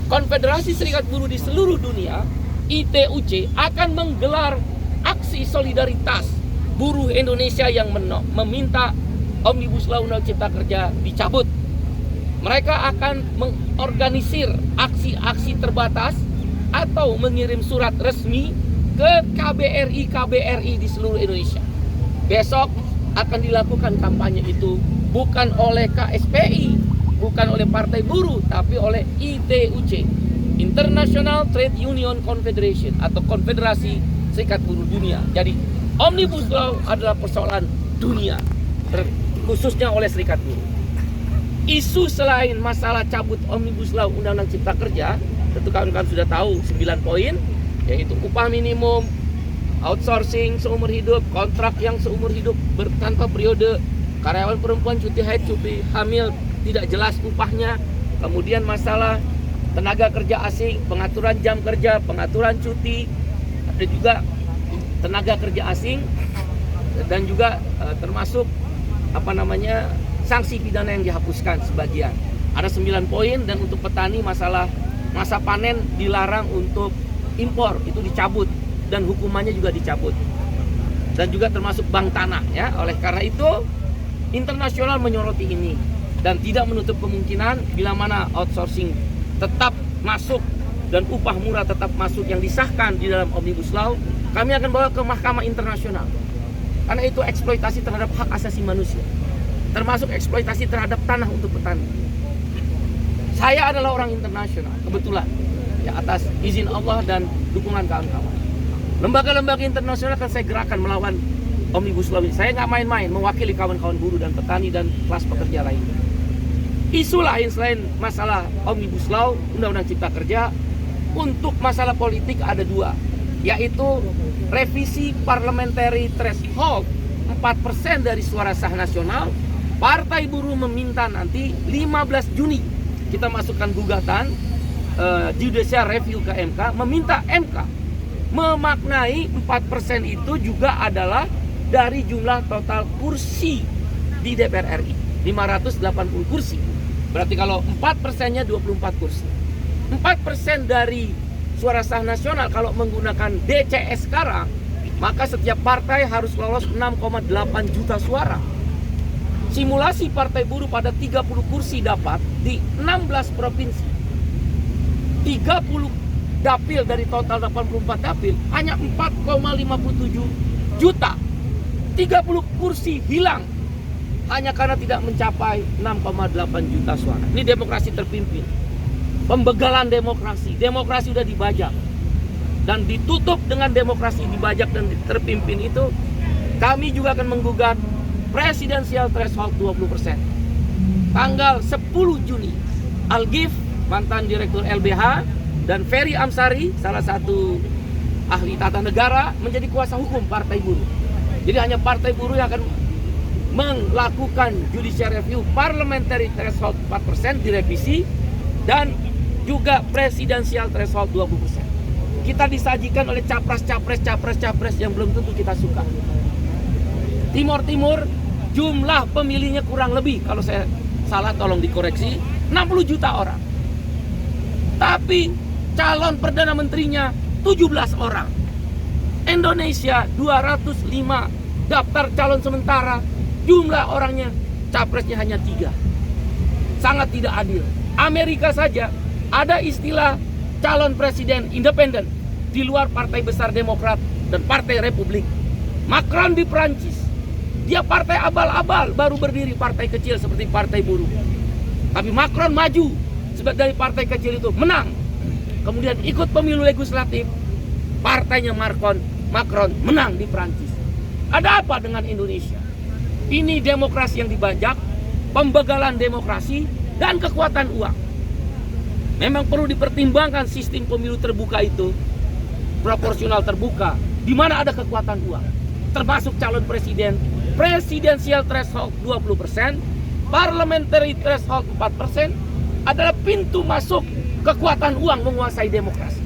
Konfederasi Serikat Buruh di seluruh dunia, ITUC, akan menggelar aksi solidaritas buruh Indonesia yang meminta Omnibus Law Undang Cipta Kerja dicabut. Mereka akan mengorganisir aksi-aksi terbatas atau mengirim surat resmi ke KBRI di seluruh Indonesia. Besok akan dilakukan kampanye itu bukan oleh KSPI, bukan oleh Partai Buruh, tapi oleh ITUC, International Trade Union Confederation, atau Konfederasi Serikat Buruh Dunia. Jadi Omnibus Law adalah persoalan dunia, khususnya oleh Serikat Buruh. Isu selain masalah cabut Omnibus Law Undang-Undang Cipta Kerja, tentu kawan-kawan sudah tahu 9 poin, yaitu upah minimum, outsourcing seumur hidup, kontrak yang seumur hidup tanpa periode, karyawan perempuan cuti haid, cuti hamil tidak jelas upahnya, kemudian masalah tenaga kerja asing, pengaturan jam kerja, pengaturan cuti, ada juga tenaga kerja asing, dan juga termasuk sanksi pidana yang dihapuskan sebagian. Ada 9 poin, dan untuk petani masalah masa panen dilarang untuk impor itu dicabut dan hukumannya juga dicabut. Dan juga termasuk bank tanah ya. Oleh karena itu internasional menyoroti ini dan tidak menutup kemungkinan bila mana outsourcing tetap masuk dan upah murah tetap masuk yang disahkan di dalam Omnibus Law, kami akan bawa ke mahkamah internasional. Karena itu eksploitasi terhadap hak asasi manusia, termasuk eksploitasi terhadap tanah untuk petani. Saya adalah orang internasional, kebetulan ya, atas izin Allah dan dukungan kawan-kawan. Lembaga-lembaga internasional akan saya gerakan melawan Omnibus Law ini. Saya nggak main-main, mewakili kawan-kawan buruh dan petani dan kelas pekerja lainnya. Isu lain selain masalah Omnibus Law, Undang-Undang Cipta Kerja, untuk masalah politik ada 2, yaitu revisi parliamentary threshold 4% dari suara sah nasional. Partai Buruh meminta nanti 15 Juni kita masukkan gugatan judicial review ke MK, meminta MK memaknai 4% itu juga adalah dari jumlah total kursi di DPR RI, 580 kursi. Berarti kalau 4%-nya 24 kursi. 4% dari suara sah nasional kalau menggunakan DCS sekarang, maka setiap partai harus lolos 6,8 juta suara. Simulasi Partai Buruh pada 30 kursi dapat di 16 provinsi. 30 dapil dari total 84 dapil hanya 4,57 juta. 30 kursi hilang hanya karena tidak mencapai 6,8 juta suara. Ini demokrasi terpimpin. Pembegalan demokrasi. Demokrasi sudah dibajak. Dan ditutup dengan demokrasi dibajak dan terpimpin itu, kami juga akan menggugat presidensial threshold 20%. Tanggal 10 Juni, Al-Ghif, mantan direktur LBH, dan Ferry Amsari, salah satu ahli tata negara, menjadi kuasa hukum Partai Buruh. Jadi hanya Partai Buruh yang akan melakukan judicial review parliamentary threshold 4% direvisi, dan juga presidensial threshold 20%. Kita disajikan oleh capres yang belum tentu kita suka. Timur jumlah pemilihnya kurang lebih, kalau saya salah tolong dikoreksi, 60 juta orang. Tapi calon Perdana Menterinya 17 orang. Indonesia 205 daftar calon sementara, jumlah orangnya capresnya hanya 3. Sangat tidak adil. Amerika saja ada istilah calon presiden independen di luar partai besar Demokrat dan Partai Republik. Macron di Prancis, dia partai abal-abal, baru berdiri partai kecil seperti Partai Buruh. Tapi Macron maju dari partai kecil itu, menang. Kemudian ikut pemilu legislatif, partainya Macron menang di Prancis. Ada apa dengan Indonesia? Ini demokrasi yang dibajak, pembegalan demokrasi, dan kekuatan uang. Memang perlu dipertimbangkan sistem pemilu terbuka itu, proporsional terbuka, di mana ada kekuatan uang, termasuk calon presiden, presidensial threshold 20%, parliamentary threshold 4%, adalah pintu masuk kekuatan uang menguasai demokrasi.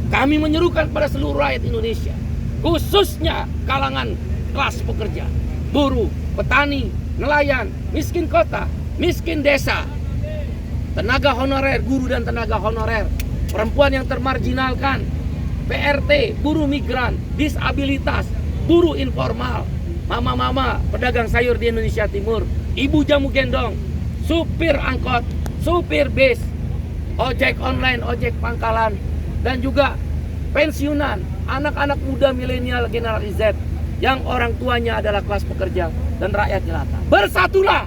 Kami menyerukan pada seluruh rakyat Indonesia, khususnya kalangan kelas pekerja, buruh, petani, nelayan, miskin kota, miskin desa, tenaga honorer, guru dan tenaga honorer, perempuan yang termarginalkan, PRT, buruh migran, disabilitas, buruh informal, mama-mama pedagang sayur di Indonesia Timur, ibu jamu gendong, supir angkot, supir bis, ojek online, ojek pangkalan, dan juga pensiunan, anak-anak muda milenial generasi Z yang orang tuanya adalah kelas pekerja dan rakyat jelata. Bersatulah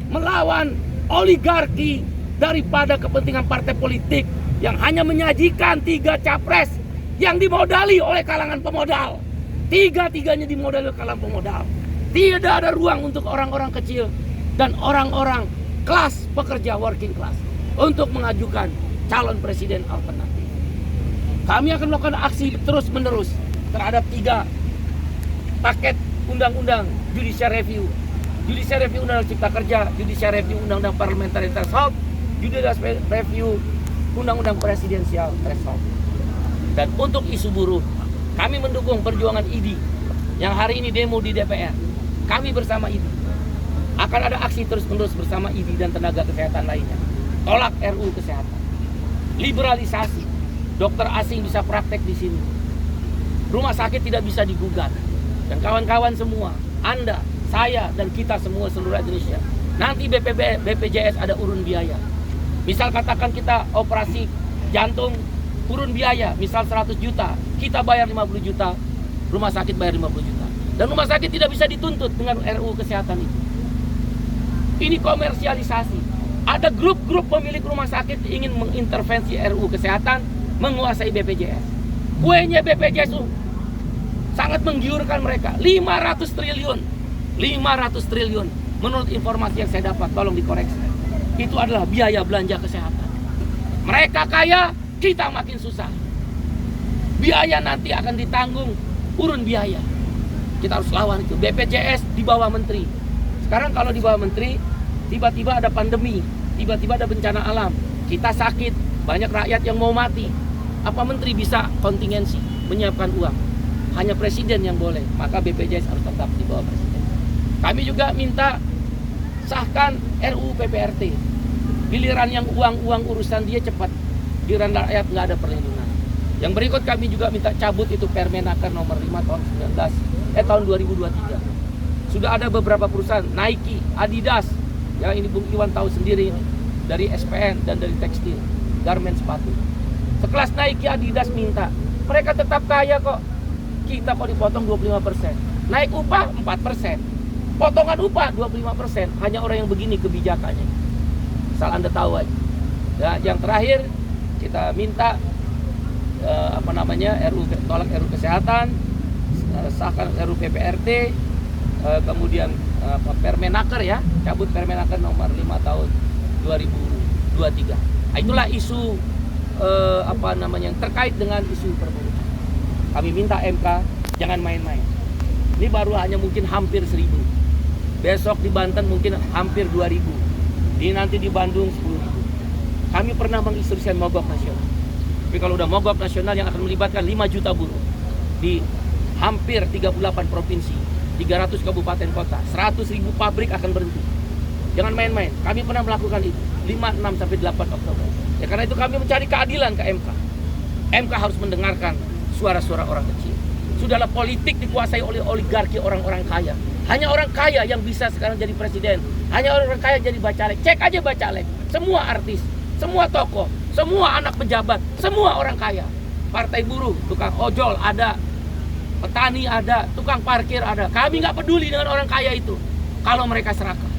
melawan oligarki daripada kepentingan partai politik yang hanya menyajikan 3 capres yang dimodali oleh kalangan pemodal. Tiga-tiganya dimodali oleh kalangan pemodal. Tidak ada ruang untuk orang-orang kecil dan orang-orang kelas pekerja working class untuk mengajukan calon presiden alternatif. Kami akan melakukan aksi terus-menerus terhadap 3 paket undang-undang judicial review. Judicial review undang-undang cipta kerja, judicial review undang-undang parliamentary threshold, judicial review undang-undang presidensial threshold. Dan untuk isu buruh, kami mendukung perjuangan IDI yang hari ini demo di DPR. Kami bersama IDI akan ada aksi terus-menerus bersama IDI dan tenaga kesehatan lainnya. Tolak RUU kesehatan, liberalisasi, dokter asing bisa praktek di sini, rumah sakit tidak bisa digugat, dan kawan-kawan semua, Anda, saya, dan kita semua seluruh Indonesia. Nanti BPJS ada urun biaya. Misal katakan kita operasi jantung urun biaya, misal 100 juta, kita bayar 50 juta, rumah sakit bayar 50 juta. Dan rumah sakit tidak bisa dituntut dengan RUU kesehatan itu. Ini komersialisasi. Ada grup-grup pemilik rumah sakit ingin mengintervensi RUU kesehatan, menguasai BPJS. Kuenya BPJS sangat menggiurkan mereka. 500 triliun. 500 triliun. Menurut informasi yang saya dapat, tolong dikoreksi. Itu adalah biaya belanja kesehatan. Mereka kaya, kita makin susah. Biaya nanti akan ditanggung urun biaya. Kita harus lawan itu. BPJS di bawah menteri. Sekarang kalau di bawah menteri, tiba-tiba ada pandemi, tiba-tiba ada bencana alam, kita sakit, banyak rakyat yang mau mati. Apa menteri bisa kontingensi, menyiapkan uang? Hanya presiden yang boleh, maka BPJS harus tetap di bawah presiden. Kami juga minta sahkan RUU PPRT. Giliran yang uang urusan dia cepat, giliran rakyat nggak ada perlindungan. Yang berikut kami juga minta cabut itu Permenaker nomor 5 tahun 2023. Sudah ada beberapa perusahaan, Nike, Adidas, yang ini Bung Iwan tahu sendiri ini, dari SPN dan dari tekstil, garment sepatu. Sekelas Nike, Adidas minta, mereka tetap kaya kok. Kita kok dipotong 25%. Naik upah 4%. Potongan upah 25%. Hanya orang yang begini kebijakannya. Asal Anda tahu aja. Ya, yang terakhir kita minta tolak RUU kesehatan, sahkan RUU PPRT, kemudian Permenaker ya, cabut Permenaker nomor 5 tahun 2023. Nah, itulah isu yang terkait dengan isu perburuan. Kami minta MK jangan main-main. Ini baru hanya mungkin hampir 1000. Besok di Banten mungkin hampir 2000. Ini nanti di Bandung 10.000. Kami pernah menginstruksikan mogok nasional. Tapi kalau udah mogok nasional yang akan melibatkan 5 juta buruh di hampir 38 provinsi, 300 kabupaten kota, 100.000 pabrik akan berhenti. Jangan main-main. Kami pernah melakukan itu 5, 6 sampai 8 Oktober. Ya karena itu kami mencari keadilan ke MK. MK harus mendengarkan suara-suara orang kecil. Sudahlah, politik dikuasai oleh oligarki orang-orang kaya. Hanya orang kaya yang bisa sekarang jadi presiden. Hanya orang kaya jadi bacalek. Cek aja bacalek. Semua artis, semua tokoh, semua anak pejabat, semua orang kaya. Partai buruh, tukang ojol ada, petani ada, tukang parkir ada. Kami nggak peduli dengan orang kaya itu. Kalau mereka serakah,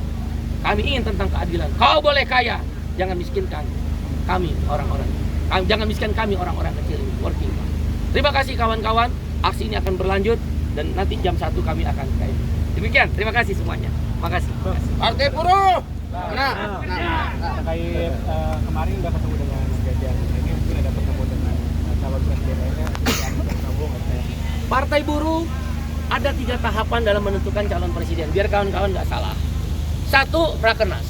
kami ingin tentang keadilan. Kau boleh kaya, jangan miskinkan kami orang-orang. Jangan miskinkan kami orang-orang kecil ini, working class. Terima kasih kawan-kawan. Aksi ini akan berlanjut dan nanti jam 1 kami akan kaya. Demikian, terima kasih semuanya. Makasih. Partai buruh. Terkait kemarin udah ketemu dengan Ganjar, ini mungkin ada ketemu dengan calon presiden lainnya yang bergabung. Partai buruh ada 3 tahapan dalam menentukan calon presiden. Biar kawan-kawan nggak salah. 1, Rakernas.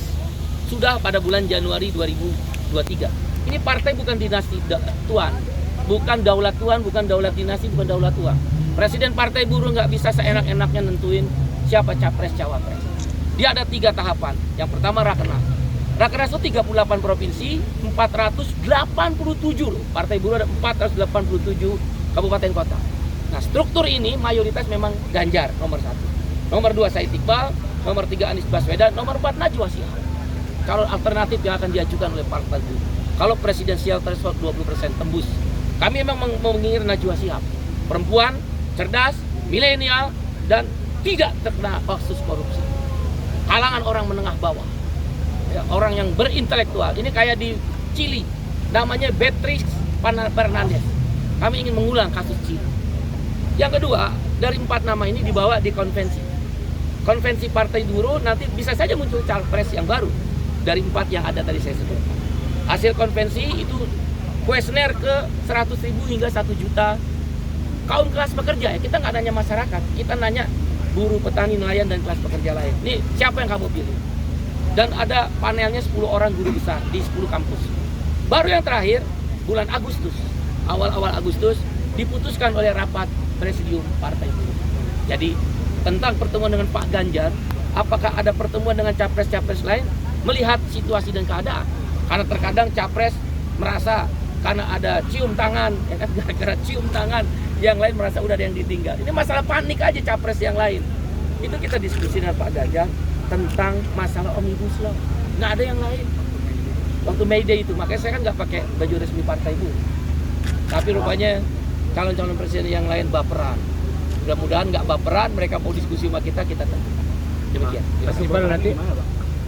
Sudah pada bulan Januari 2023. Ini partai bukan dinasti tuan, bukan daulat tuan, bukan daulat dinasti, bukan daulat tuan. Presiden partai buruh nggak bisa seenak-enaknya nentuin siapa capres cawapres. Dia ada 3 tahapan. Yang pertama Rakernas. Rakernas itu 38 provinsi, 487 loh. Partai Buruh ada 487 kabupaten kota. Nah, struktur ini mayoritas memang Ganjar nomor 1. Nomor 2 Said Iqbal, nomor 3 Anies Baswedan, nomor 4 Najwa Shihab. Calon alternatif yang akan diajukan oleh Partai Buruh. Kalau presidensial threshold 20% tembus, kami memang menginginkan Najwa Shihab. Perempuan, cerdas, milenial, dan tidak terkena kasus korupsi. Kalangan orang menengah bawah. Ya, orang yang berintelektual. Ini kayak di Chili, namanya Beatriz Fernandez. Kami ingin mengulang kasus Chili. Yang kedua, dari 4 nama ini dibawa di konvensi. Konvensi Partai Buruh nanti bisa saja muncul capres yang baru dari 4 yang ada tadi saya sebut. Hasil konvensi itu kuesioner ke 100.000 hingga 1 juta kaum kelas pekerja. Ya, kita nggak nanya masyarakat, kita nanya buruh, petani, nelayan, dan kelas pekerja lain. Nih, siapa yang kamu pilih? Dan ada panelnya 10 orang guru besar di 10 kampus. Baru yang terakhir, bulan Agustus, awal-awal Agustus, diputuskan oleh rapat presidium Partai Buruh. Jadi, tentang pertemuan dengan Pak Ganjar, apakah ada pertemuan dengan capres-capres lain, melihat situasi dan keadaan. Karena terkadang capres merasa karena ada cium tangan, ya kan, gara-gara cium tangan, yang lain merasa udah ada yang ditinggal. Ini masalah panik aja capres yang lain. Itu kita diskusi dengan Pak Ganjar tentang masalah Omnibus Law. Nggak ada yang lain. Waktu May Day itu, makanya saya kan nggak pakai baju resmi Partai Buruh. Tapi rupanya calon-calon presiden yang lain baperan. Mudah-mudahan nggak baperan, mereka mau diskusi sama kita tentukan. Demikian. Festival nanti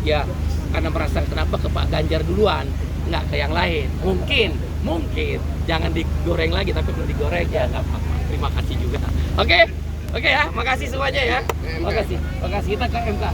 Ya, karena merasa kenapa ke Pak Ganjar duluan, nggak ke yang lain. Mungkin. Jangan digoreng lagi, tapi kalau digoreng ya nggak apa-apa. Terima kasih juga. Oke ya, makasih semuanya ya. Makasih. Kita ke MK.